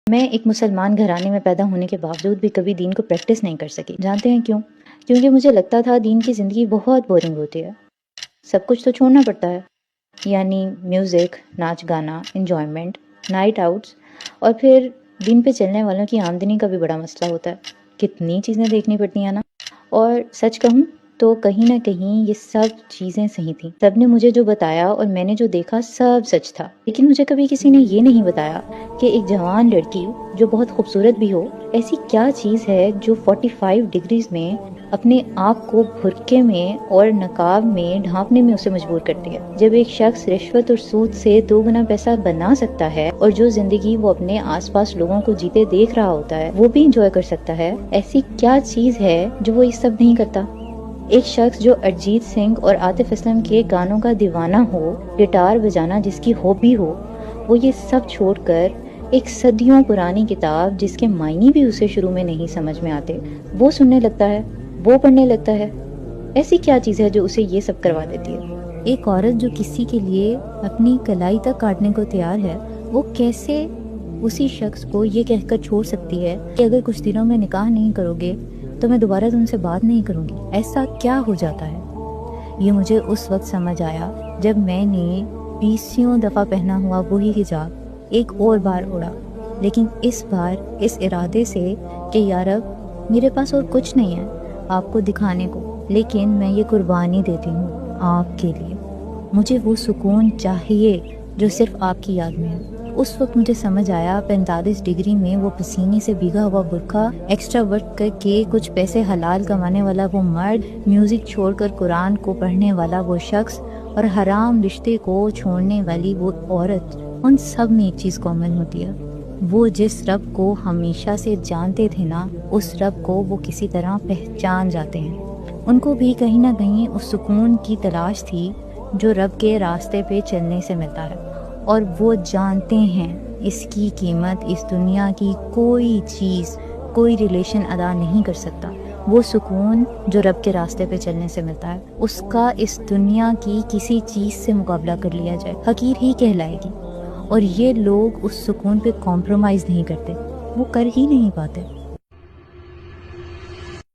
میں ایک مسلمان گھرانے میں پیدا ہونے کے باوجود بھی کبھی دین کو پریکٹس نہیں کر سکی۔ جانتے ہیں کیوں؟ کیونکہ مجھے لگتا تھا دین کی زندگی بہت بورنگ ہوتی ہے، سب کچھ تو چھوڑنا پڑتا ہے، یعنی میوزک، ناچ گانا، انجوائمنٹ، نائٹ آؤٹس، اور پھر دین پہ چلنے والوں کی آمدنی کا بھی بڑا مسئلہ ہوتا ہے، کتنی چیزیں دیکھنی پڑتی ہیں نا۔ اور سچ کہوں تو کہیں نہ کہیں یہ سب چیزیں صحیح تھیں، سب نے مجھے جو بتایا اور میں نے جو دیکھا سب سچ تھا، لیکن مجھے کبھی کسی نے یہ نہیں بتایا کہ ایک جوان لڑکی جو بہت خوبصورت بھی ہو، ایسی کیا چیز ہے جو 45 ڈگریز میں اپنے آپ کو برقعے میں اور نقاب میں ڈھانپنے میں اسے مجبور کرتی ہے۔ جب ایک شخص رشوت اور سود سے 2 گنا پیسہ بنا سکتا ہے اور جو زندگی وہ اپنے آس پاس لوگوں کو جیتے دیکھ رہا ہوتا ہے وہ بھی انجوائے کر سکتا ہے، ایسی کیا چیز ہے جو وہ یہ سب نہیں کرتا؟ ایک شخص جو ارجیت سنگھ اور عاطف اسلم کے گانوں کا دیوانہ ہو، گٹار بجانا جس کی ہابی ہو، وہ یہ سب چھوڑ کر ایک صدیوں پرانی کتاب جس کے معنی بھی اسے شروع میں نہیں سمجھ میں آتے وہ سننے لگتا ہے، وہ پڑھنے لگتا ہے۔ ایسی کیا چیز ہے جو اسے یہ سب کروا دیتی ہے؟ ایک عورت جو کسی کے لیے اپنی کلائی تک کاٹنے کو تیار ہے، وہ کیسے اسی شخص کو یہ کہہ کر چھوڑ سکتی ہے کہ اگر کچھ دنوں میں نکاح نہیں کرو گے تو میں دوبارہ تم سے بات نہیں کروں گی؟ ایسا کیا ہو جاتا ہے؟ یہ مجھے اس وقت سمجھ آیا جب میں نے 20 دفعہ پہنا ہوا وہی حجاب ایک اور بار اڑا، لیکن اس بار اس ارادے سے کہ یا رب میرے پاس اور کچھ نہیں ہے آپ کو دکھانے کو، لیکن میں یہ قربانی دیتی ہوں آپ کے لیے۔ مجھے وہ سکون چاہیے جو صرف آپ کی یاد میں ہے۔ اس وقت مجھے سمجھ آیا 45 ڈگری میں وہ پسینے سے بھیگا ہوا برقعہ ایکسٹرا ورک کر کے کچھ پیسے حلال کمانے والا وہ مرد، میوزک چھوڑ کر قرآن کو پڑھنے والا وہ شخص اور حرام رشتے کو چھوڑنے والی وہ عورت، ان سب میں ایک چیز کامن ہوتی ہے، وہ جس رب کو ہمیشہ سے جانتے تھے نا، اس رب کو وہ کسی طرح پہچان جاتے ہیں۔ ان کو بھی کہیں نہ کہیں اس سکون کی تلاش تھی جو رب کے راستے پہ چلنے سے ملتا ہے، اور وہ جانتے ہیں اس کی قیمت اس دنیا کی کوئی چیز، کوئی ریلیشن ادا نہیں کر سکتا۔ وہ سکون جو رب کے راستے پہ چلنے سے ملتا ہے، اس کا اس دنیا کی کسی چیز سے مقابلہ کر لیا جائے حقیر ہی کہلائے گی۔ اور یہ لوگ اس سکون پہ کمپرومائز نہیں کرتے، وہ کر ہی نہیں پاتے۔